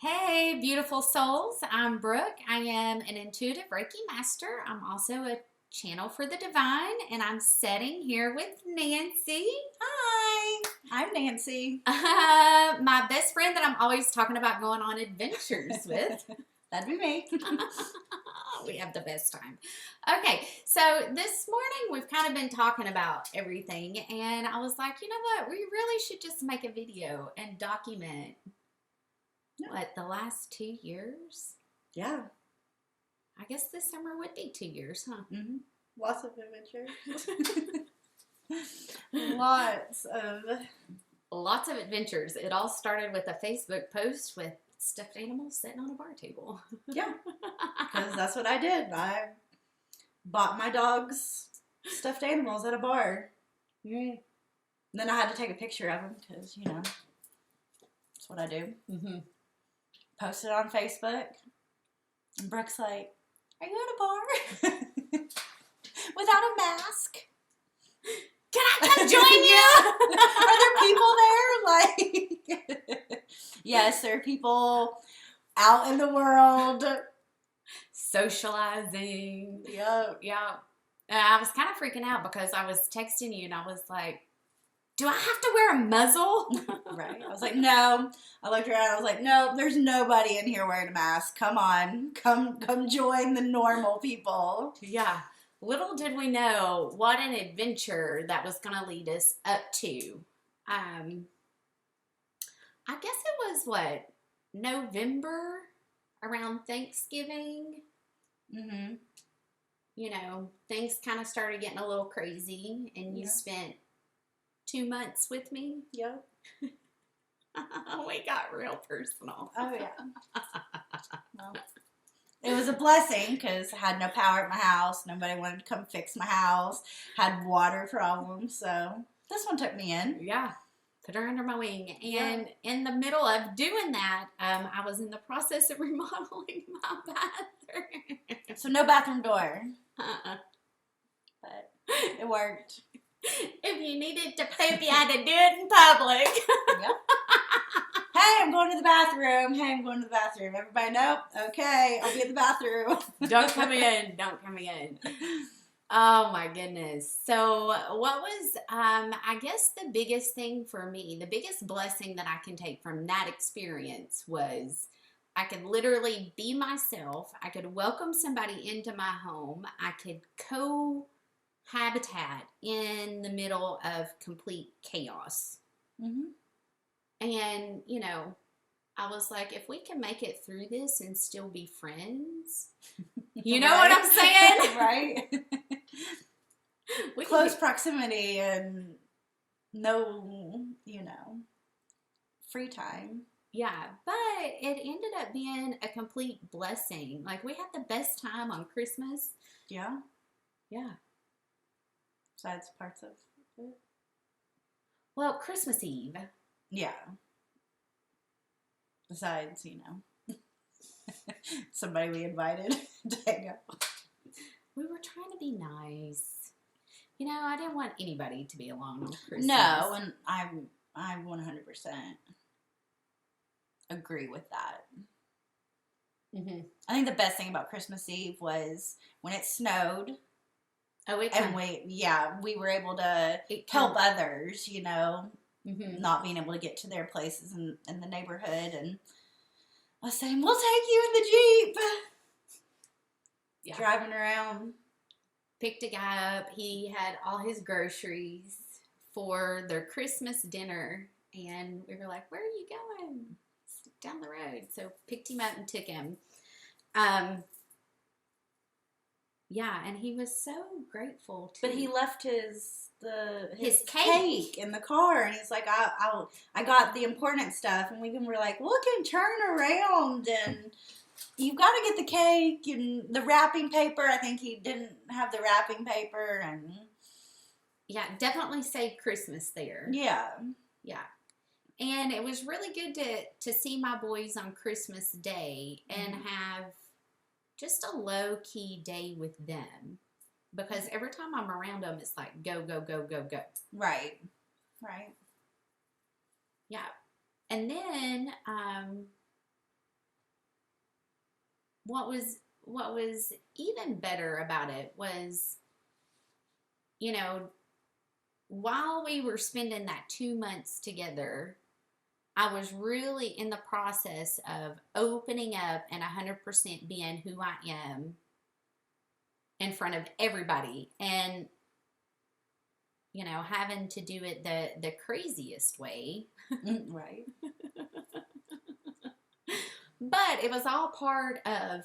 Hey, beautiful souls. I'm Brooke. I am an intuitive Reiki Master. I'm also a channel for the divine, and I'm sitting here with Nancy. Hi, I'm Nancy. My best friend that I'm always talking about going on adventures with. That'd be me. We have the best time. Okay, so this morning we've kind of been talking about everything, and I was like, you know what? We really should just make a video and document the last 2 years? Yeah. I guess this summer would be 2 years, huh? Mm-hmm. Lots of adventures. Lots of adventures. It all started with a Facebook post with stuffed animals sitting on a bar table. Yeah, because that's what I did. I bought my dogs stuffed animals at a bar. Mm. Then I had to take a picture of them because, that's what I do. Mm-hmm. Posted on Facebook. And Brooke's like, "Are you at a bar without a mask? Can I come join you? Are there people there?" Like, yes, there are people out in the world socializing. Yep. Yeah. And I was kind of freaking out because I was texting you and I was like, do I have to wear a muzzle? Right. I was like, no. I looked around. I was like, no, there's nobody in here wearing a mask. Come on. Come join the normal people. Yeah. Little did we know what an adventure that was going to lead us up to. I guess it was, November, around Thanksgiving. Mm-hmm. Things kind of started getting a little crazy, and you spent 2 months with me. Yep. We got real personal. Oh, yeah. Well, it was a blessing because I had no power at my house. Nobody wanted to come fix my house. Had water problems. So this one took me in. Yeah. Put her under my wing. And in the middle of doing that, I was in the process of remodeling my bathroom. So no bathroom door. Uh-uh. But it worked. If you needed to poop, you had to do it in public. Yep. Hey, I'm going to the bathroom. Hey, I'm going to the bathroom. Everybody know? Okay, I'll be in the bathroom. Don't come in. Don't come in. Oh, my goodness. So what was, I guess the biggest thing for me, the biggest blessing that I can take from that experience was I could literally be myself. I could welcome somebody into my home. I could cohabitat in the middle of complete chaos. Mm-hmm. And, I was like, if we can make it through this and still be friends, you know what I'm saying? Right. We Close proximity and no, free time. Yeah, but it ended up being a complete blessing. Like, we had the best time on Christmas. Yeah. Yeah. Besides parts of it. Well, Christmas Eve. Yeah. Besides, somebody we invited to hang out. We were trying to be nice. I didn't want anybody to be alone on Christmas. No, and I 100% agree with that. Mm-hmm. I think the best thing about Christmas Eve was when it snowed. Oh, and we were able to help others, mm-hmm. not being able to get to their places in the neighborhood. And I was saying, we'll take you in the Jeep. Yeah. Driving around. Picked a guy up. He had all his groceries for their Christmas dinner. And we were like, where are you going? Down the road. So picked him up and took him. Yeah, and he was so grateful too. But he left his cake in the car, and he's like, I got the important stuff, and we were like, look and turn around, and you've got to get the cake and the wrapping paper. I think he didn't have the wrapping paper, and yeah, definitely say Christmas there. Yeah. And it was really good to see my boys on Christmas Day and have just a low-key day with them. Because every time I'm around them, it's like, go, go, go, go, go. Right. Yeah. And then what was even better about it was, you know, while we were spending that 2 months together, I was really in the process of opening up and 100% being who I am in front of everybody, and, you know, having to do it the craziest way. Right. But it was all part of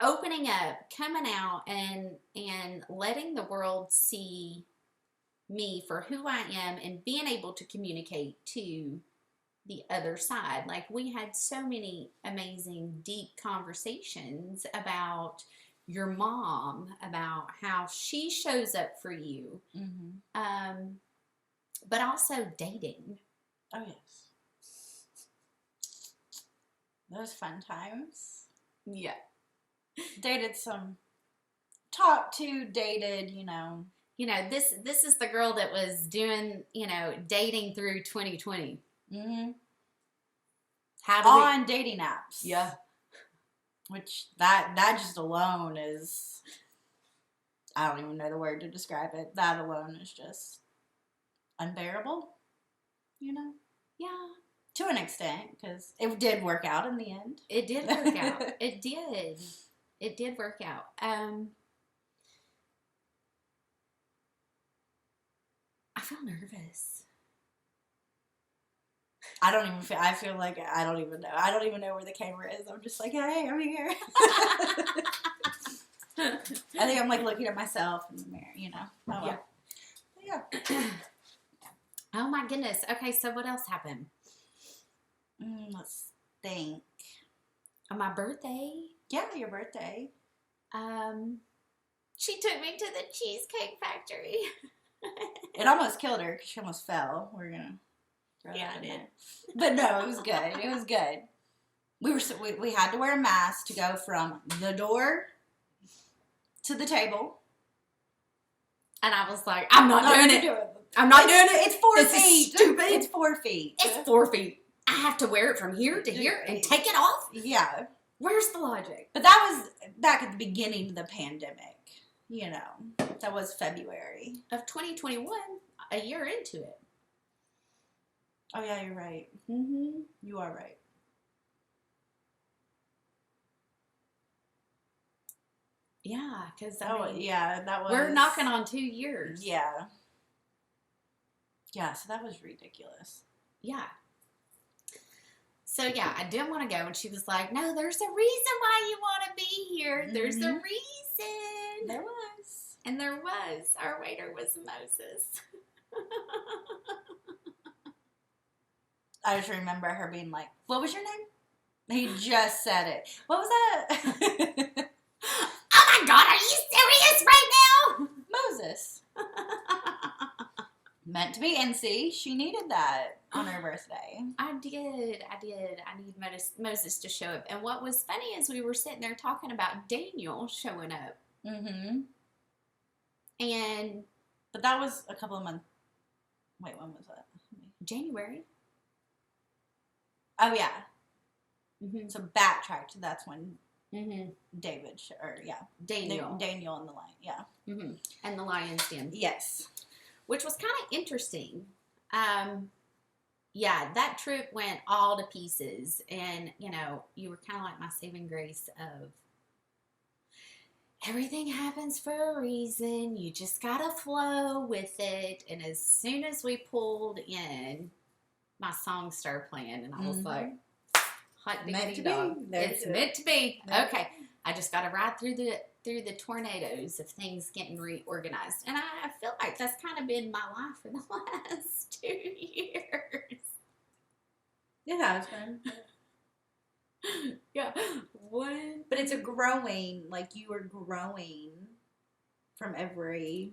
opening up, coming out, and letting the world see me for who I am and being able to communicate to the other side. Like, we had so many amazing, deep conversations about your mom, about how she shows up for you, but also dating. Oh, yes. Those fun times. Yeah. Talked to, dated, you know. You know, this is the girl that was doing, you know, dating through 2020. Mm-hmm. On dating apps. Yeah. Which, that just alone is, I don't even know the word to describe it. That alone is just unbearable, you know? Yeah. To an extent, because it did work out in the end. It did work out. It did. It did work out. I feel nervous. I feel like I don't even know. I don't even know where the camera is. I'm just like, hey, I'm here. I think I'm like looking at myself in the mirror, you know. Oh, well. Yeah. Oh my goodness. Okay, so what else happened? Let's think. On my birthday. Yeah, your birthday. She took me to the Cheesecake Factory. It almost killed her because she almost fell. We're gonna. Yeah, I did. But no, it was good. It was good. We had to wear a mask to go from the door to the table. And I was like, I'm not doing it. I'm not doing it. It's 4 this feet. Is stupid. It's 4 feet. It's 4 feet. I have to wear it from here to here and take it off? Yeah. Where's the logic? But that was back at the beginning of the pandemic. You know, that was February. Of 2021, a year into it. Oh, yeah, you're right. Mm-hmm. You are right. Yeah, because that was... We're knocking on 2 years. Yeah. Yeah, so that was ridiculous. Yeah. So, yeah, I didn't want to go. And she was like, no, there's a reason why you want to be here. Mm-hmm. There's a reason. There was. And there was. Our waiter was Moses. I just remember her being like, what was your name? He just said it. What was that? Oh my God, are you serious right now? Moses. Meant to be. And see, she needed that on her birthday. I did. I need Moses to show up. And what was funny is we were sitting there talking about Daniel showing up. Mm-hmm. But that was a couple of months. Wait, when was that? January. Oh, yeah. Mm-hmm. So backtracked. That's when David, Daniel and the lion, yeah. Mm-hmm. And the lion's den. Yes. Which was kind of interesting. Yeah, that trip went all to pieces. And, you know, you were kind of like my saving grace of everything happens for a reason. You just got to flow with it. And as soon as we pulled in, my song started playing. And I was like, hot diggity dog. It's meant to be. Okay. I just got to ride through the tornadoes of things getting reorganized. And I feel like that's kind of been my life for the last 2 years. It has been. Yeah. But it's a growing, like you are growing from every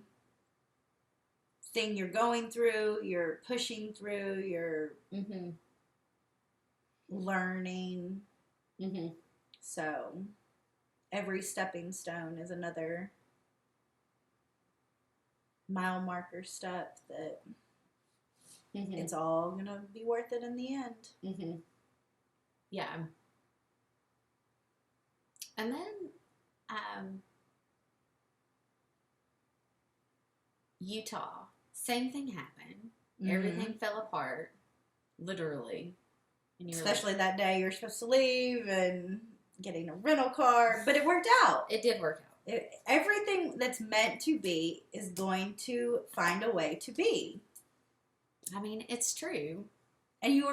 thing you're going through, you're pushing through, you're learning. Mm-hmm. So every stepping stone is another mile marker step that it's all going to be worth it in the end. Mm-hmm. Yeah. And then Utah, same thing happened. Everything fell apart, literally. And you were Especially like, that day you're supposed to leave and getting a rental car. But it worked out. it did work out. Everything that's meant to be is going to find a way to be. I mean, it's true. And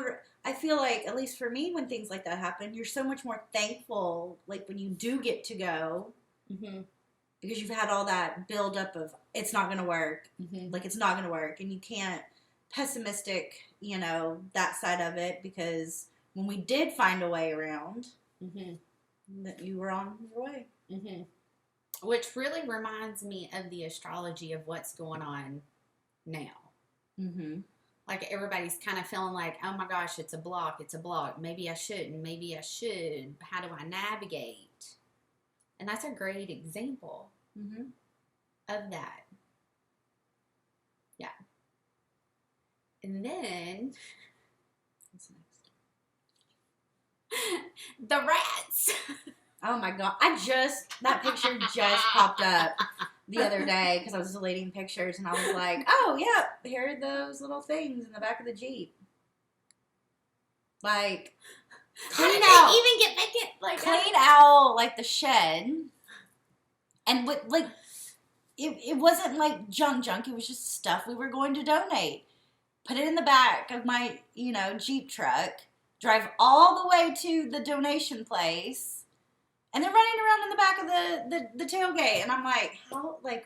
I feel like, at least for me, when things like that happen, you're so much more thankful, like, when you do get to go, because you've had all that buildup of, it's not going to work, like, it's not going to work, and you can't pessimistic, that side of it, because when we did find a way around, that you were on your way. Which really reminds me of the astrology of what's going on now. Like, everybody's kind of feeling like, oh my gosh, it's a block. Maybe I shouldn't. Maybe I should. How do I navigate? And that's a great example of that. Yeah. And then, what's next? The rats. Oh my God. That picture just popped up the other day because I was deleting pictures and I was like, oh, yep, here are those little things in the back of the Jeep. Like, clean out, like, the shed. And, like, it wasn't, like, junk. It was just stuff we were going to donate. Put it in the back of my, Jeep truck. Drive all the way to the donation place. And they're running around in the back of the tailgate. And I'm like,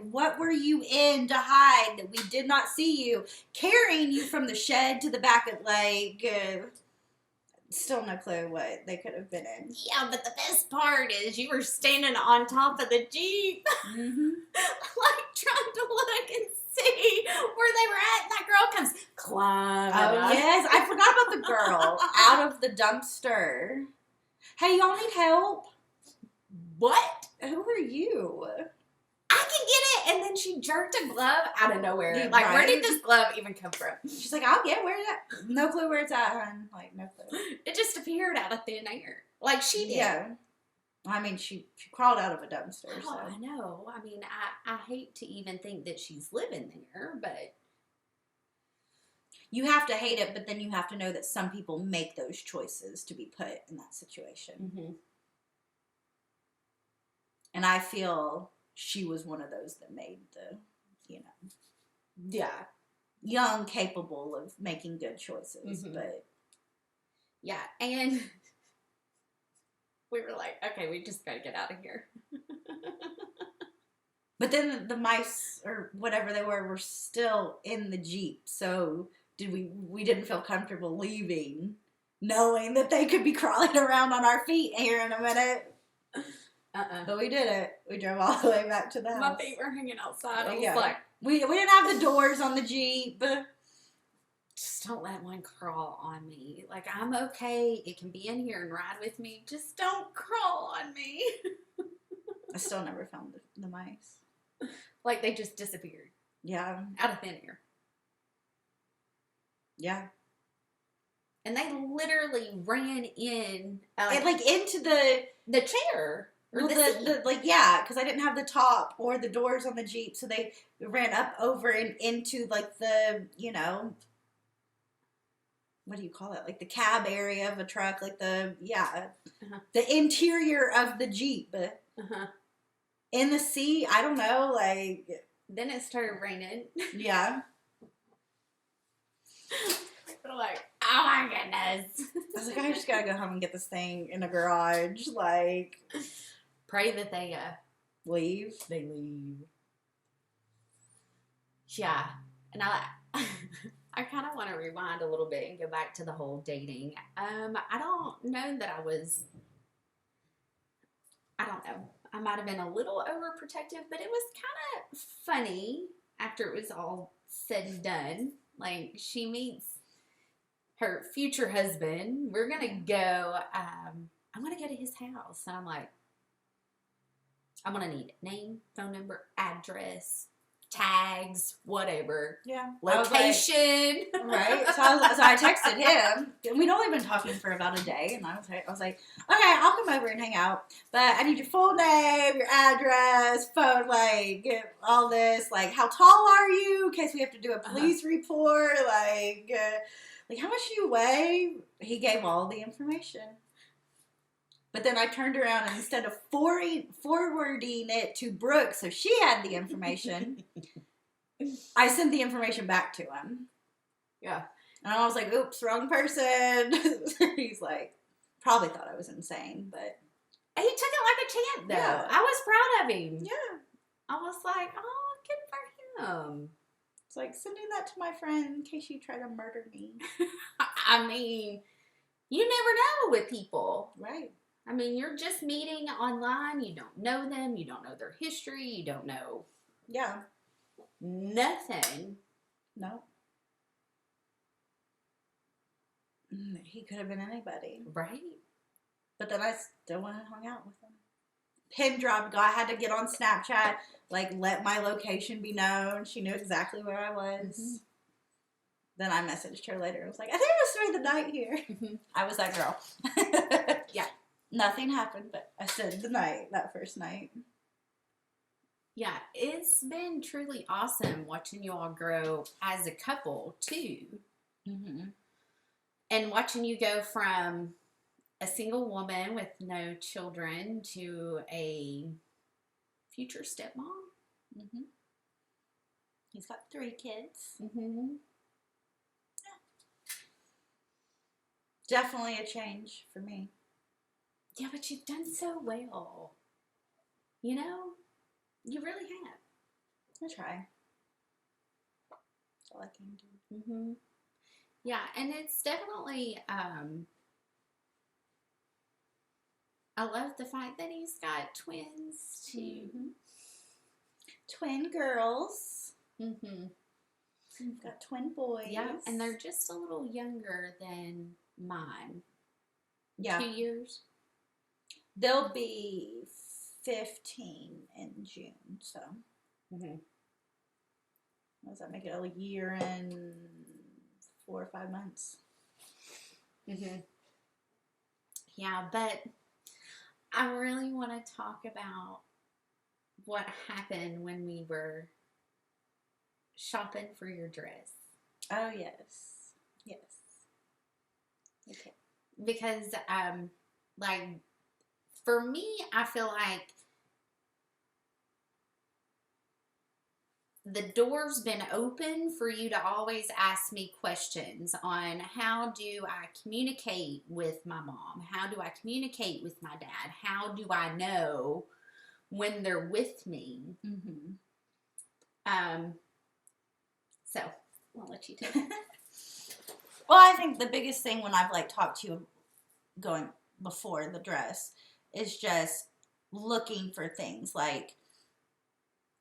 what were you in to hide that we did not see you? Carrying you from the shed to the back of, still no clue what they could have been in. Yeah, but the best part is you were standing on top of the Jeep. Like, trying to look and see where they were at. And that girl comes climbing up. Yes. I forgot about the girl out of the dumpster. Hey, y'all need help? What? Who are you? I can get it. And then she jerked a glove out of nowhere. Yeah, Like, right? where did this glove even come from? She's like, I'll get where it's at. No clue where it's at, hon. Like, no clue. It just appeared out of thin air. Like she did. Yeah. I mean, she crawled out of a dumpster. Oh, So. I know. I mean, I hate to even think that she's living there, but... You have to hate it, but then you have to know that some people make those choices to be put in that situation. And I feel she was one of those that made the, Yeah. young, capable of making good choices. But yeah, and we were like, okay, we just gotta get out of here. But then the mice, or whatever they were still in the Jeep. So we didn't feel comfortable leaving, knowing that they could be crawling around on our feet here in a minute. But we did it. We drove all the way back to the house. My feet were hanging outside. I was like, we didn't have the doors on the Jeep. Just don't let one crawl on me. Like, I'm okay. It can be in here and ride with me. Just don't crawl on me. I still never found the mice. Like, they just disappeared. Yeah. Out of thin air. Yeah. And they literally ran in. Into the chair. Or well, because I didn't have the top or the doors on the Jeep, so they ran up over and into, like, the, what do you call it? Like, the cab area of a truck, like the interior of the Jeep. In the seat, I don't know, like. Then it started raining. Yeah. We're like, oh my goodness. I was like, I just gotta go home and get this thing in a garage, like. Pray that they leave. They leave. Yeah. And I kind of want to rewind a little bit and go back to the whole dating. I don't know that I don't know. I might have been a little overprotective, but it was kind of funny after it was all said and done. Like, she meets her future husband. We're going to go, I'm going to go to his house. And I'm like, I'm going to need name, phone number, address, tags, whatever. Yeah. Location. Right. So I texted him, and we'd only been talking for about a day, and I was like, okay, I'll come over and hang out, but I need your full name, your address, phone, like all this, like how tall are you, in case we have to do a police report, like how much do you weigh? He gave all the information. But then I turned around, and instead of forwarding it to Brooke so she had the information, I sent the information back to him. Yeah. And I was like, oops, wrong person. He's like, probably thought I was insane, but. He took it like a champ, though. Yeah. I was proud of him. Yeah. I was like, oh, good for him. It's like sending that to my friend in case you try to murder me. I mean, you never know with people. Right. I mean, you're just meeting online. You don't know them. You don't know their history. You don't know. Yeah. Nothing. No. He could have been anybody. Right. But then I still went and hung out with him. Pin dropped. I had to get on Snapchat, like let my location be known. She knew exactly where I was. Mm-hmm. Then I messaged her later. I was like, I think I'm going to spend the night here. Mm-hmm. I was that girl. Yeah. Nothing happened, but I spent the night, that first night. Yeah, it's been truly awesome watching you all grow as a couple, too. Mm-hmm. And watching you go from a single woman with no children to a future stepmom. Mm-hmm. He's got 3 kids. Mm-hmm. Yeah. Definitely a change for me. Yeah, but you've done so well. You know? You really have. I try. That's all I can do. Mm-hmm. Yeah, and it's definitely, I love the fact that he's got twins, too. Mm-hmm. Twin girls. Mm-hmm. We've got twin boys. Yeah, and they're just a little younger than mine. Yeah. 2 years. They'll be 15 in June, so. Mm-hmm. Does that make it a year and 4 or 5 months? Mm-hmm. Yeah, but I really want to talk about what happened when we were shopping for your dress. Oh, yes. Yes. Okay. Because, like, for me, I feel like the door's been open for you to always ask me questions on how do I communicate with my mom? How do I communicate with my dad? How do I know when they're with me? Mm-hmm. So, I'll let you take it. Well, I think the biggest thing when I've, like, talked to you going before the dress is just looking for things, like,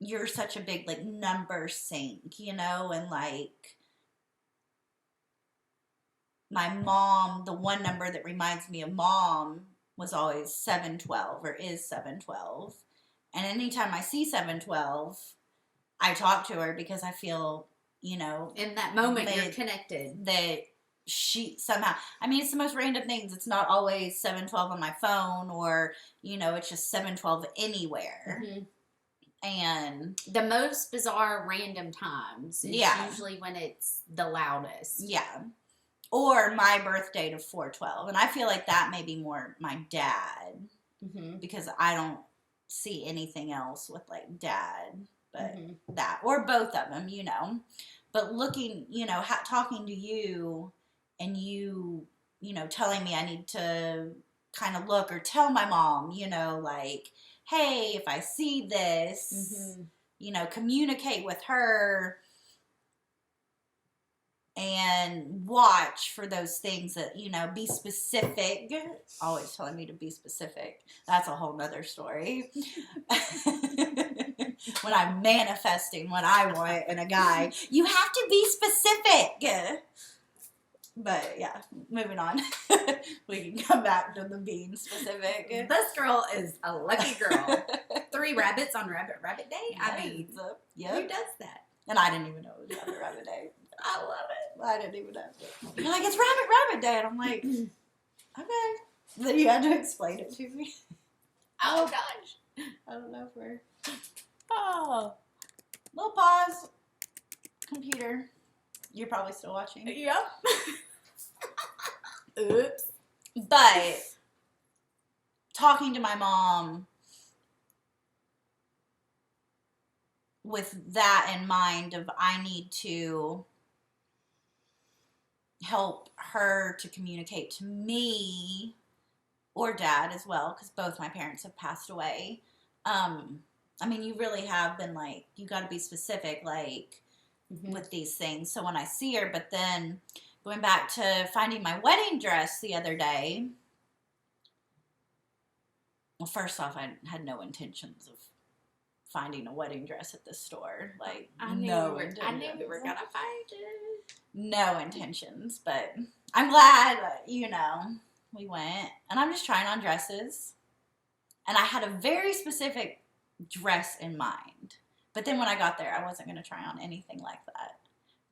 you're such a big, like, number sync, you know, and, like, my mom, the one number that reminds me of mom was always 712, or is 712, and anytime I see 712, I talk to her because I feel, you know, in that moment you're connected. That she somehow, I mean, it's the most random things. It's not always 712 on my phone, or, you know, it's just 712 anywhere. Mm-hmm. And the most bizarre random times is usually when it's the loudest. Yeah. Or my birth date of 4/12. And I feel like that may be more my dad. Mm-hmm. Because I don't see anything else with, like, dad. But that. Or both of them, you know. But looking, you know, talking to you and you know, telling me I need to kind of look or tell my mom, you know, like, hey, if I see this, you know, communicate with her and watch for those things that, you know, be specific. Always telling me to be specific. That's a whole nother story. When I'm manifesting what I want in a guy, you have to be specific. But yeah, moving on. We can come back to the being specific. This girl is a lucky girl. 3 rabbits on Rabbit Day? Yes. I mean, Yep. who does that? And I didn't even know it was Rabbit Day. I love it. I didn't even know. You're like, it's Rabbit Day. And I'm like, okay. Then you had to explain it to me. Oh, gosh. I don't know if we're... Oh. Little pause. Computer. You're probably still watching. Yep. Oops. But talking to my mom with that in mind of I need to help her to communicate to me or dad as well, because both my parents have passed away. I mean, you really have been like, you got to be specific, like, with these things. So when I see her, but then going back to finding my wedding dress the other day, well, first off, I had no intentions of finding a wedding dress at the store. Like, I knew we were gonna find it. No intentions, but I'm glad, we went. And I'm just trying on dresses. And I had a very specific dress in mind. But then when I got there, I wasn't going to try on anything like that.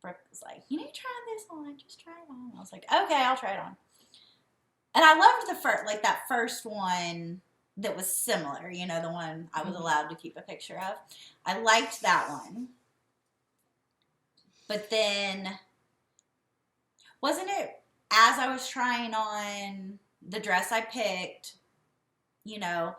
Brooke was like, you need to try this on. Just try it on. I was like, okay, I'll try it on. And I loved that first one that was similar, the one I was allowed to keep a picture of. I liked that one. But then, wasn't it as I was trying on the dress I picked, the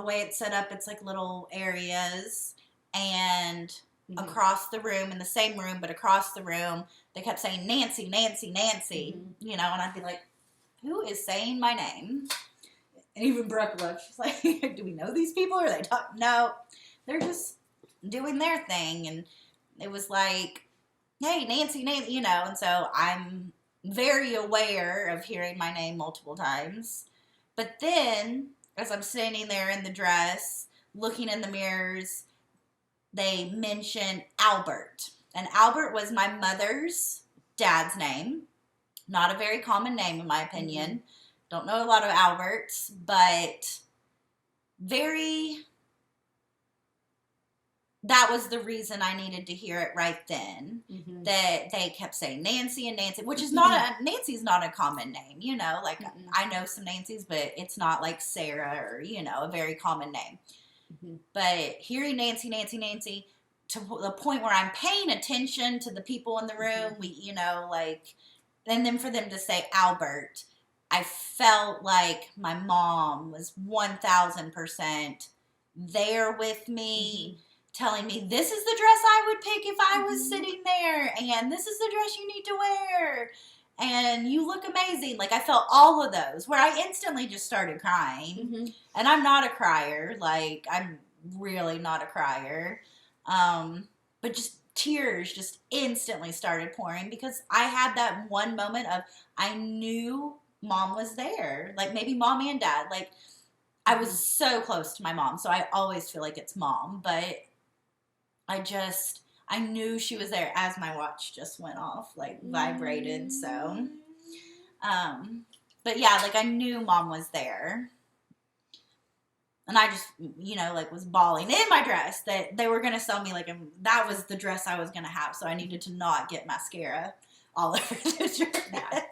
way it's set up, it's like little areas, and across the room, in the same room, but across the room, they kept saying, Nancy, Nancy, Nancy, and I'd be like, who is saying my name? And even Brooke looked, she's like, do we know these people? Or are they talking? No, they're just doing their thing. And it was like, hey, Nancy, Nancy, and so I'm very aware of hearing my name multiple times. But then, as I'm standing there in the dress, looking in the mirrors, they mentioned Albert. And Albert was my mother's dad's name. Not a very common name, in my opinion. Don't know a lot of Alberts, but that was the reason I needed to hear it right then. That they kept saying Nancy and Nancy, which is Nancy's not a common name, I know some Nancys, but it's not like Sarah or, a very common name. But hearing Nancy, Nancy, Nancy, to the point where I'm paying attention to the people in the room, and then for them to say Albert, I felt like my mom was 1,000% there with me, telling me this is the dress I would pick if I was sitting there, and this is the dress you need to wear, and you look amazing. Like, I felt all of those, where I instantly just started crying, and I'm not a crier, I'm really not a crier, but just tears just instantly started pouring, because I had that one moment of, I knew mom was there, maybe mommy and dad, I was so close to my mom, so I always feel like it's mom, but I knew she was there as my watch just went off, vibrated, so, but yeah, I knew mom was there, and I just, was bawling in my dress that they were going to sell me, that was the dress I was going to have, so I needed to not get mascara all over the dress. Yeah,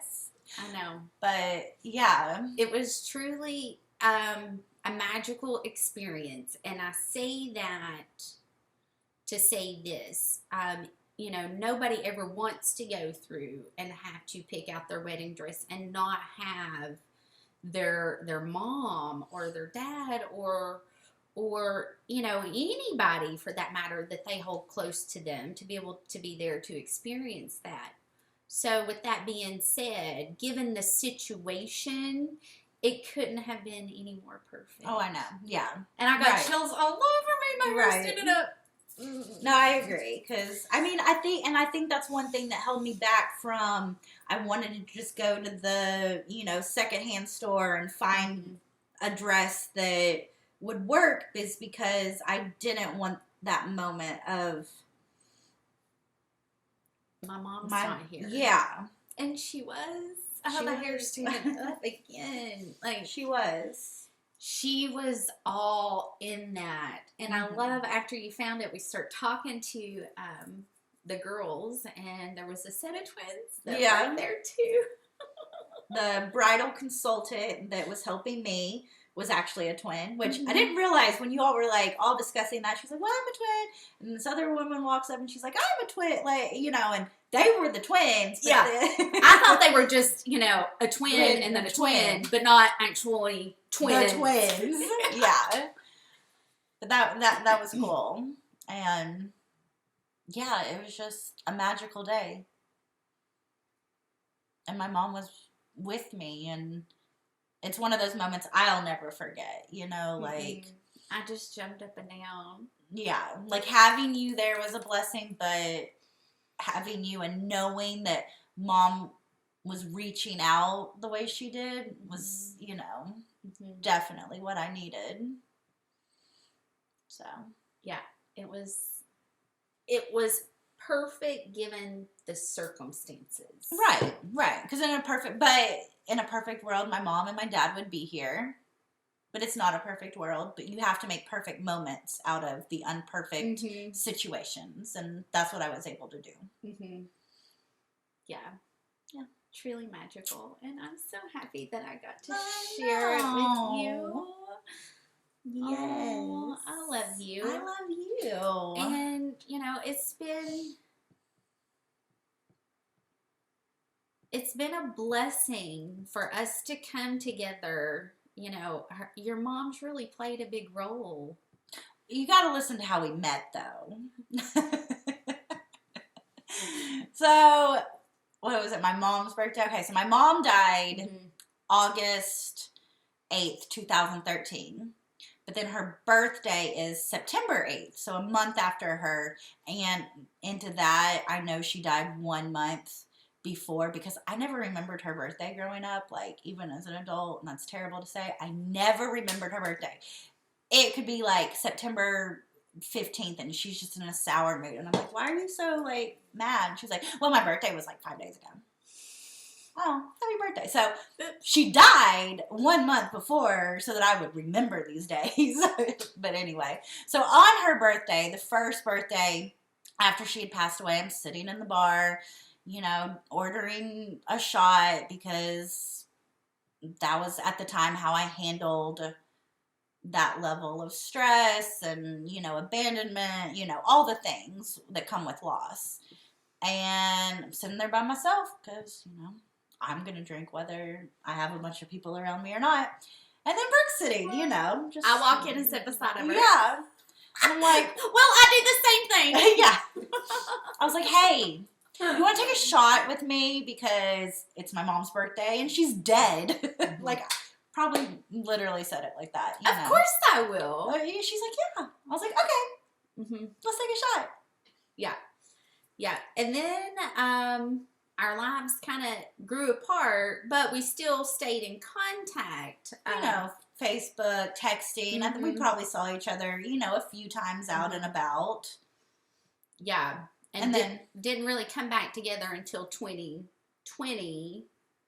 I know. But, yeah. It was truly a magical experience, and I say that to say this, nobody ever wants to go through and have to pick out their wedding dress and not have their mom or their dad or anybody for that matter that they hold close to them to be able to be there to experience that. So with that being said, given the situation, it couldn't have been any more perfect. Oh, I know. Yeah. And I got chills all over me. My hair stood up. No, I agree, because, I think that's one thing that held me back from, I wanted to just go to the, secondhand store and find a dress that would work, is because I didn't want that moment of my mom's not here. Yeah. And she was. Oh, my hair's standing up again. Like, she was. She was all in that. And I love, after you found it, we start talking to the girls, and there was a set of twins that were there too. The bridal consultant that was helping me was actually a twin, which I didn't realize when you all were like all discussing that. She's like, well, I'm a twin. And this other woman walks up and she's like, I'm a twin. Like, you know, and they were the twins. Yeah. I thought they were just, you know, a twin and then a twin, but not actually twins. The twins. Yeah. But that was cool. And yeah, it was just a magical day. And my mom was with me, and it's one of those moments I'll never forget, you know, like. I just jumped up and down. Yeah, like having you there was a blessing, but having you and knowing that Mom was reaching out the way she did was, you know, definitely what I needed. So. Yeah, it was perfect given the circumstances. Right. Because in a perfect world, my mom and my dad would be here. But it's not a perfect world. But you have to make perfect moments out of the unperfect situations. And that's what I was able to do. Yeah. Truly magical. And I'm so happy that I got to share it with you. Yes. Oh, I love you. I love you. And, you know, it's been a blessing for us to come together. You know, your mom's really played a big role. You got to listen to how we met, though. So, what was it? My mom's birthday? Okay, so my mom died August 8th, 2013. But then her birthday is September 8th, so a month after her. And into that, I know she died 1 month before, because I never remembered her birthday growing up, like even as an adult, and that's terrible to say. I never remembered her birthday. It could be like September 15th and she's just in a sour mood, and I'm like, why are you so like mad? She's like, well, my birthday was like 5 days ago. Oh, happy birthday. So she died 1 month before so that I would remember these days. But anyway, so on her birthday, the first birthday after she had passed away, I'm sitting in the bar, you know, ordering a shot, because that was at the time how I handled that level of stress and, you know, abandonment, you know, all the things that come with loss. And I'm sitting there by myself because, you know, I'm going to drink whether I have a bunch of people around me or not. And then Brooke's sitting, you know. Just, I walk in and sit beside her. Yeah. And I'm like, well, I do the same thing. Yeah. I was like, hey, you want to take a shot with me because it's my mom's birthday and she's dead? Like, probably literally said it like that. You know? Of course I will. She's like, yeah. I was like, okay. Let's take a shot. Yeah. Yeah. And then our lives kind of grew apart, but we still stayed in contact. You know, Facebook, texting. I think we probably saw each other, you know, a few times out and about. Yeah. And then didn't really come back together until 2020,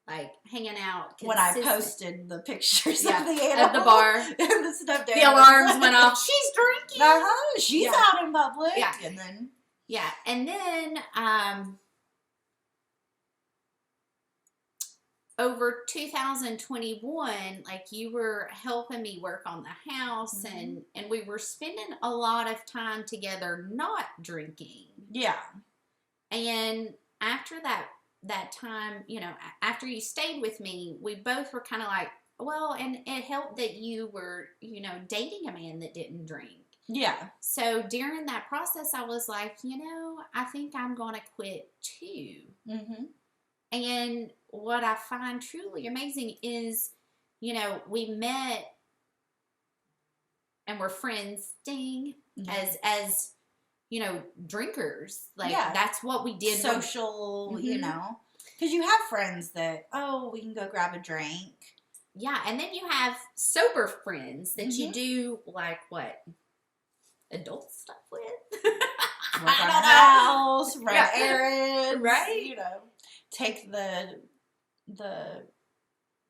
like hanging out. When I posted the pictures of the animal. Of the bar. And the stuffed animal. The alarms went off. She's drinking. She's out in public. Yeah. And then. Yeah. And then over 2021, like you were helping me work on the house and we were spending a lot of time together not drinking. Yeah. And after that time, you know, after you stayed with me, we both were kind of like, well, and it helped that you were, you know, dating a man that didn't drink. Yeah. So during that process, I was like, you know, I think I'm going to quit too. And what I find truly amazing is, you know, we met and we're friends, as you know, drinkers. Like, that's what we did. Social, you know. Because you have friends that, we can go grab a drink. Yeah, and then you have sober friends that you do, like, what? Adult stuff with? work on a house, run Yeah. errands, Right. you know, take the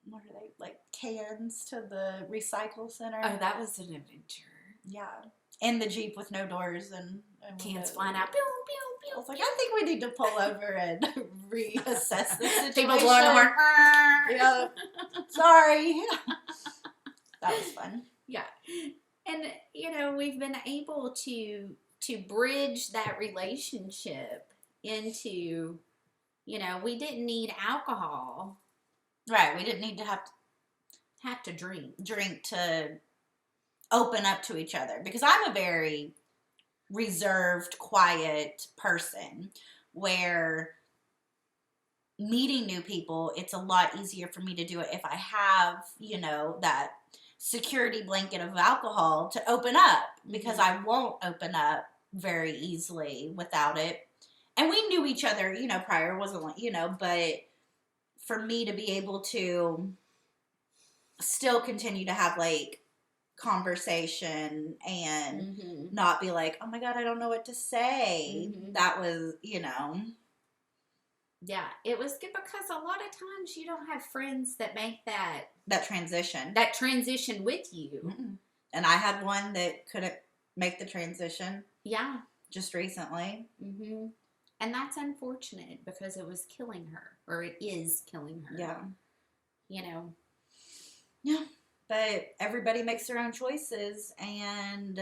what are they, like, cans to the recycle center. Oh, that was an adventure. Yeah. In the Jeep with no doors and Cans flying out. Pew, pew, I pew, was like, pew. I think we need to pull over and reassess the situation. People blowing the horn. Yeah. Sorry. That was fun. Yeah. And, you know, we've been able to bridge that relationship into, you know, we didn't need alcohol. Right. We didn't need to Have to drink to open up to each other, because I'm a very reserved, quiet person where meeting new people, it's a lot easier for me to do it if I have, you know, that security blanket of alcohol to open up, because I won't open up very easily without it. And we knew each other, you know, prior, wasn't like, you know, but for me to be able to still continue to have, like, conversation and not be like, oh my God, I don't know what to say. That was, you know. Yeah, it was good because a lot of times you don't have friends that make that transition with you. And I had one that couldn't make the transition. Yeah. Just recently. And that's unfortunate because it was killing her, or it is killing her. Yeah. You know. Yeah. But everybody makes their own choices, and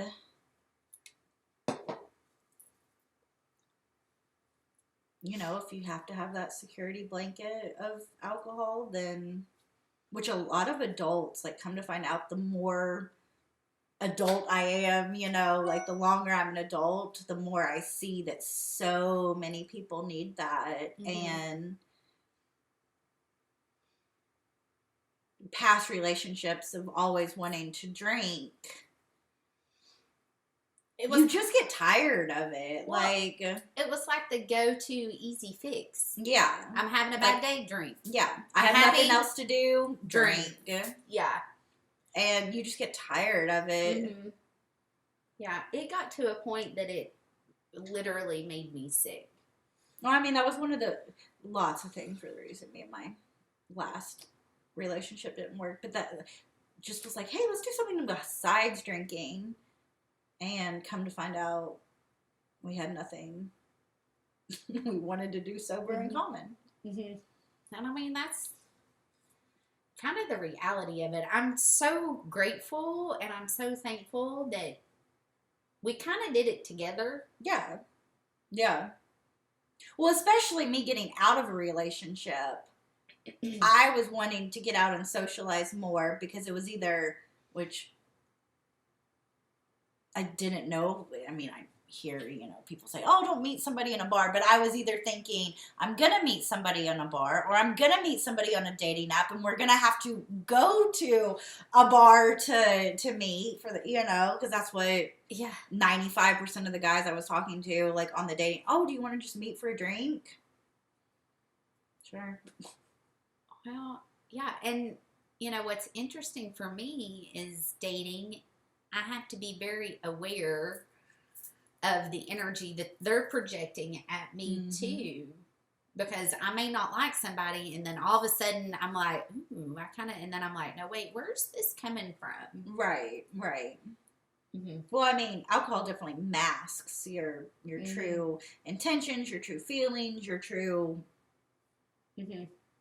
you know, if you have to have that security blanket of alcohol, then, which a lot of adults, like, come to find out, the more adult I am, you know, like, the longer I'm an adult, the more I see that so many people need that. And past relationships of always wanting to drink, you just get tired of it. Well, like, it was like the go-to easy fix. Yeah. I'm having a bad day, drink. Yeah. I have nothing else to do, drink. Yeah. And you just get tired of it. Yeah. It got to a point that it literally made me sick. Well, I mean, that was one of the lots of things for the reason me and my last relationship didn't work. But that just was like, hey, let's do something besides drinking. And come to find out, we had nothing we wanted to do sober in common. And I mean, that's kind of the reality of it. I'm so grateful and I'm so thankful that we kind of did it together. Yeah. Yeah. Well, especially me getting out of a relationship. I was wanting to get out and socialize more because it was either, which I didn't know. I mean, I hear, you know, people say, oh, don't meet somebody in a bar. But I was either thinking, I'm going to meet somebody in a bar, or I'm going to meet somebody on a dating app, and we're going to have to go to a bar to meet for the, you know, because that's what 95% of the guys I was talking to, like, on the dating, oh, do you want to just meet for a drink? Sure. Well, yeah. And, you know, what's interesting for me is dating, I have to be very aware of the energy that they're projecting at me too, because I may not like somebody, and then all of a sudden I'm like, ooh, and then I'm like, no, wait, where's this coming from? Right. Well, I mean, alcohol definitely masks your true intentions, your true feelings, your true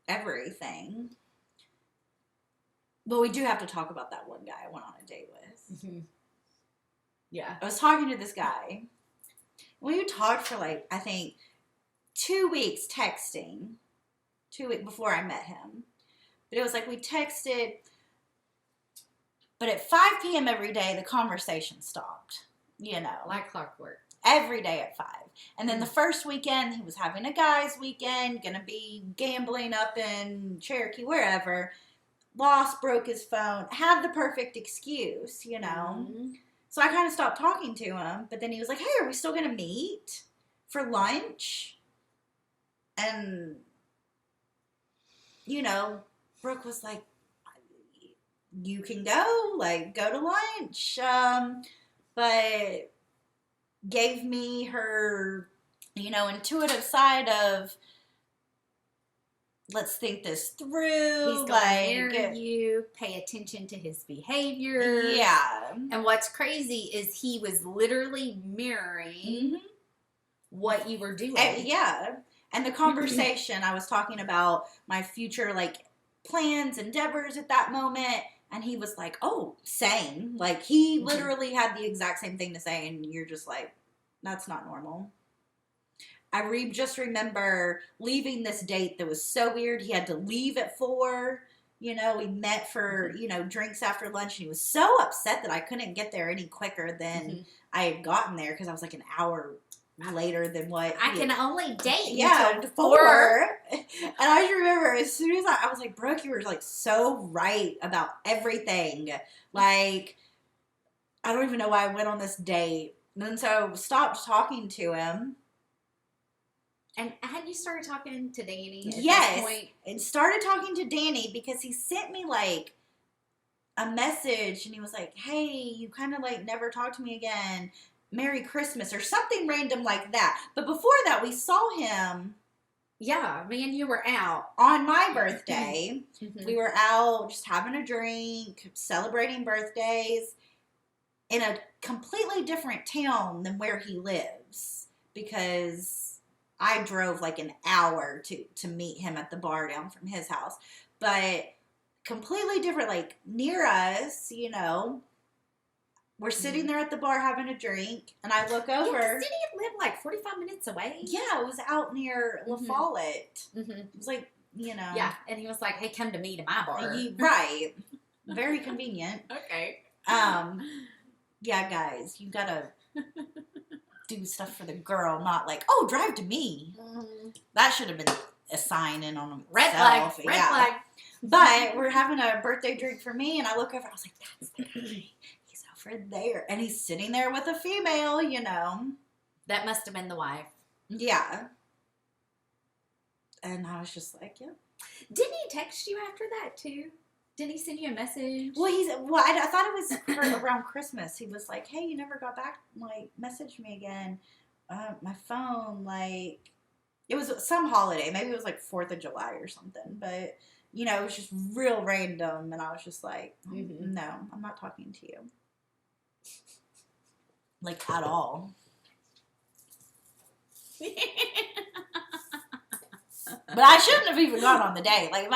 everything. But we do have to talk about that one guy I went on a date with. Yeah. I was talking to this guy. We talked for, like, I think 2 weeks texting. 2 weeks before I met him. But it was like we texted, but at 5 p.m. every day, the conversation stopped. You know. Like clockwork. Every day at 5. And then the first weekend, he was having a guy's weekend, gonna be gambling up in Cherokee, wherever. Lost, broke his phone, had the perfect excuse, you know. So I kind of stopped talking to him, but then he was like, hey, are we still going to meet for lunch? And, you know, Brooke was like, you can go, like, go to lunch. But gave me her, intuitive side of, let's think this through. He's going to marry you. Pay attention to his behavior. Yeah. And what's crazy is he was literally mirroring what you were doing. Yeah. And the conversation, I was talking about my future, like, plans, endeavors at that moment. And he was like, oh, same. Like, he literally had the exact same thing to say. And you're just like, that's not normal. I just remember leaving this date that was so weird. He had to leave at 4. We met for, drinks after lunch. And he was so upset that I couldn't get there any quicker than I had gotten there. Because I was like an hour later than what I can only date until 4. And I just remember as soon as I was like, Brooke, you were like so right about everything. Like, I don't even know why I went on this date. And then so stopped talking to him. And had you started talking to Danny at this point? And started talking to Danny because he sent me like a message and he was like, hey, you kind of like never talked to me again. Merry Christmas or something random like that. But before that, we saw him. Yeah, me and you were out. On my birthday. We were out just having a drink, celebrating birthdays in a completely different town than where he lives. Because I drove like an hour to meet him at the bar down from his house. But completely different, like near us, We're sitting there at the bar having a drink, and I look over. Yeah, didn't he live like 45 minutes away? Yeah, it was out near La Follette. It was like, Yeah, and he was like, hey, come to me to my bar. Right. Very convenient. Okay. Yeah, guys, you gotta do stuff for the girl, not like, oh, drive to me. That should have been a sign in on red flag. Red flag. But we're having a birthday drink for me, and I look over, I was like, that's the guy. He's over there. And he's sitting there with a female, That must have been the wife. Yeah. And I was just like, yeah. Didn't he text you after that, too? Didn't he send you a message? Well, I thought it was around Christmas. He was like, hey, you never got back, like, message me again. My phone, like, it was some holiday. Maybe it was, like, 4th of July or something. But, it was just real random. And I was just like, no, I'm not talking to you. Like, at all. But I shouldn't have even gone on the date. Like,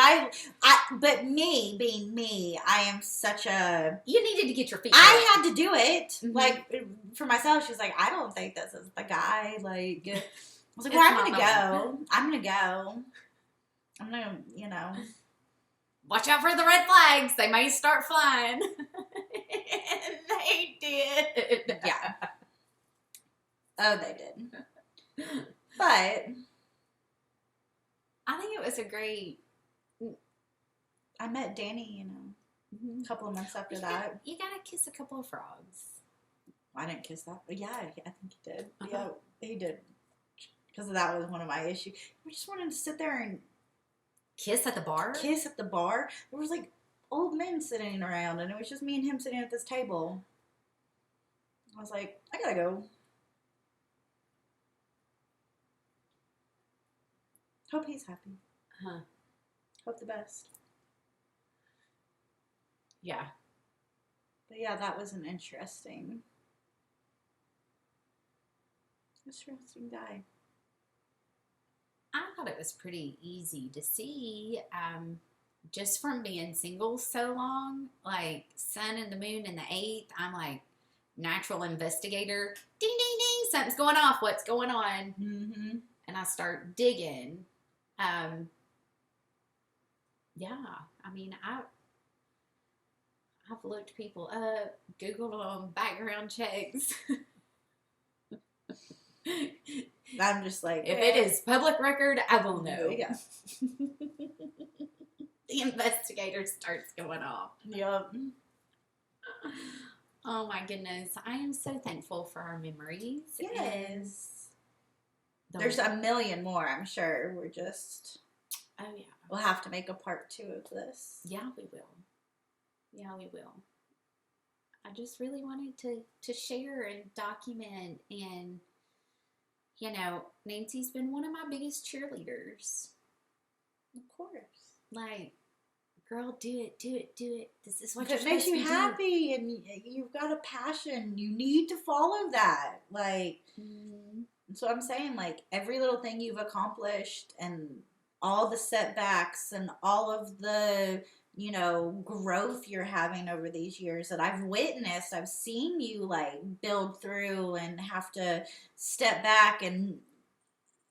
but me, being me, I am such a... You needed to get your feet I had to do it. Like, for myself, she was like, I don't think this is the guy. Like, I was like, well, I'm going to go. I'm going to go. I'm going to, Watch out for the red flags. They may start flying. They did. Yeah. Oh, they did. But... I think it was a great... I met Danny, a couple of months after that. You gotta kiss a couple of frogs. I didn't kiss that, but yeah, I think he did. Yeah, he did. Because that was one of my issues. We just wanted to sit there and... Kiss at the bar? Kiss at the bar. There was, like, old men sitting around, and it was just me and him sitting at this table. I was like, I gotta go. Hope he's happy. Hope the best. Yeah. But yeah, that was an interesting guy. I thought it was pretty easy to see, just from being single so long, like sun and the moon and the 8th, I'm like, natural investigator, ding, ding, ding, something's going off, what's going on? And I start digging. Yeah, I mean, I've looked people up, Googled them, background checks. I'm just like, if it is public record, I will know. Yeah. The investigator starts going off. Yep. Oh my goodness. I am so thankful for our memories. Yes. There's a million more, I'm sure. Oh yeah. We'll have to make a part 2 of this. Yeah, we will. Yeah, we will. I just really wanted to share and document. And, Nancy's been one of my biggest cheerleaders. Of course. Like, girl, do it, do it, do it. This is what If it makes you happy and you've got a passion, you need to follow that. Like, so I'm saying, like, every little thing you've accomplished and all the setbacks and all of the, growth you're having over these years that I've witnessed, I've seen you, like, build through and have to step back. And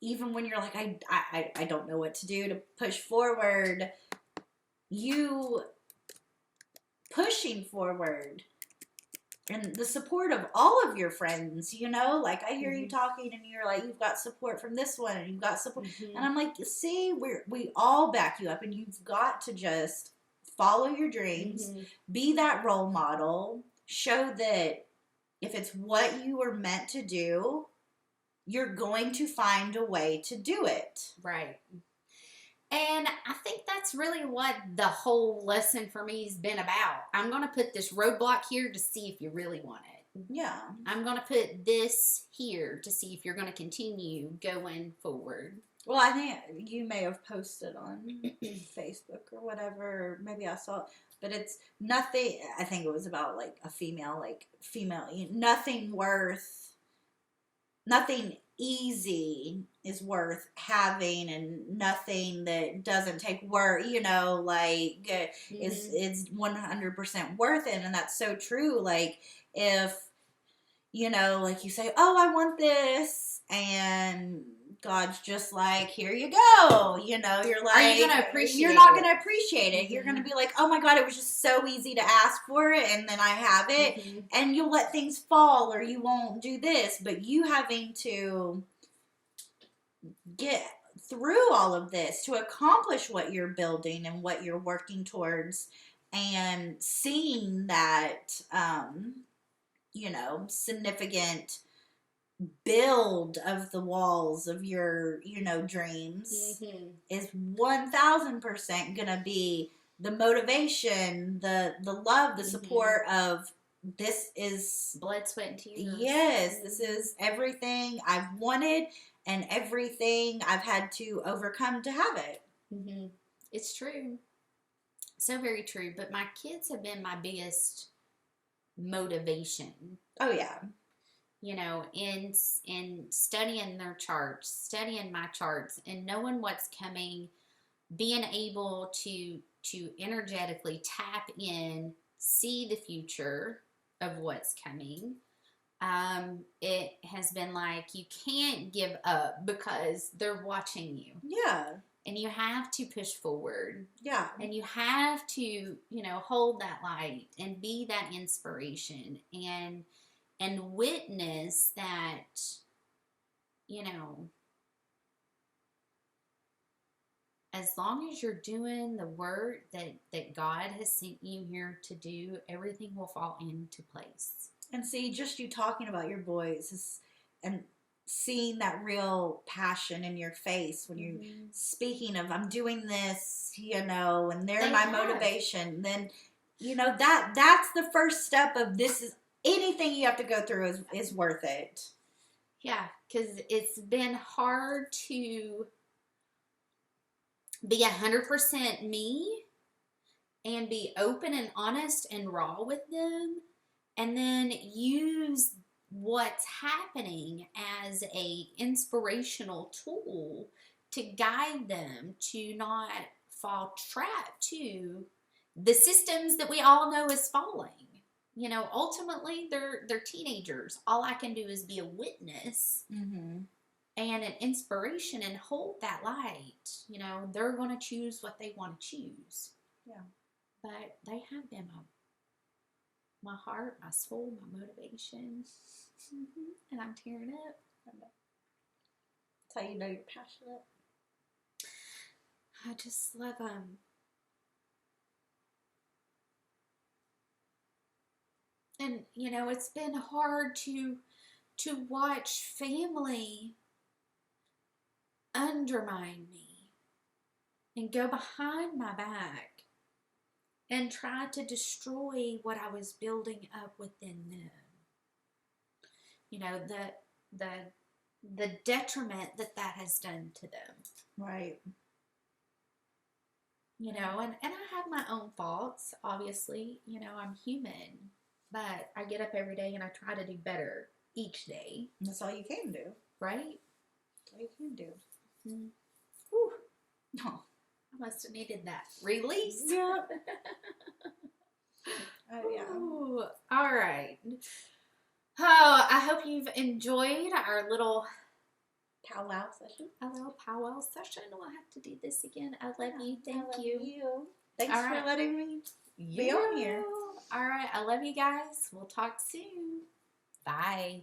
even when you're like, I don't know what to do to push forward, you pushing forward and the support of all of your friends, like I hear you talking and you're like, you've got support from this one and you've got support. And I'm like, see, we all back you up, and you've got to just follow your dreams, be that role model, show that if it's what you were meant to do, you're going to find a way to do it. Right. And I think that's really what the whole lesson for me has been about. I'm going to put this roadblock here to see if you really want it. Yeah. I'm going to put this here to see if you're going to continue going forward. Well, I think you may have posted on Facebook or whatever, or maybe I saw it, but it's nothing. I think it was about like a female, nothing easy is worth having, and nothing that doesn't take work, is 100% worth it. And that's so true. Like, if, like you say, oh, I want this, and God's just like, here you go. You're like, you're not going to appreciate it. You're going to be like, oh my God, it was just so easy to ask for it, and then I have it. And you'll let things fall, or you won't do this. But you having to get through all of this to accomplish what you're building and what you're working towards, and seeing that, significant build of the walls of your, dreams is 1,000% gonna be the motivation, the love, the support of, this is blood, sweat, and tears. Yes, this is everything I've wanted and everything I've had to overcome to have it. It's true. So very true. But my kids have been my biggest motivation. Oh, yeah. In studying their charts, studying my charts, and knowing what's coming, being able to energetically tap in, see the future of what's coming. It has been like, you can't give up because they're watching you. Yeah. And you have to push forward. Yeah. And you have to, hold that light and be that inspiration and witness that, as long as you're doing the work that God has sent you here to do, everything will fall into place. And see, just you talking about your boys and seeing that real passion in your face when you're speaking of, I'm doing this, and they're my motivation, then, that's the first step of, this is, anything you have to go through is worth it. Yeah, because it's been hard to be 100% me and be open and honest and raw with them, and then use what's happening as a inspirational tool to guide them to not fall trap to the systems that we all know is falling. Ultimately, they're teenagers. All I can do is be a witness and an inspiration and hold that light. They're going to choose what they want to choose. Yeah. But they have been my heart, my soul, my motivation. And I'm tearing up. That's how you know you're passionate. I just love them. And, it's been hard to watch family undermine me and go behind my back and try to destroy what I was building up within them. You know, the detriment that has done to them. Right. You know, and I have my own faults, obviously. You know, I'm human. But I get up every day and I try to do better each day. That's all you can do. Right? That's all you can do. Mm. Whew. Oh, I must have needed that release. Yeah. Oh, yeah. Ooh, all right. Oh, I hope you've enjoyed our little Powwow session. powwow session. We'll have to do this again. I love you. Thank I love you. Thanks All for right. letting me be on here. All right. I love you guys. We'll talk soon. Bye.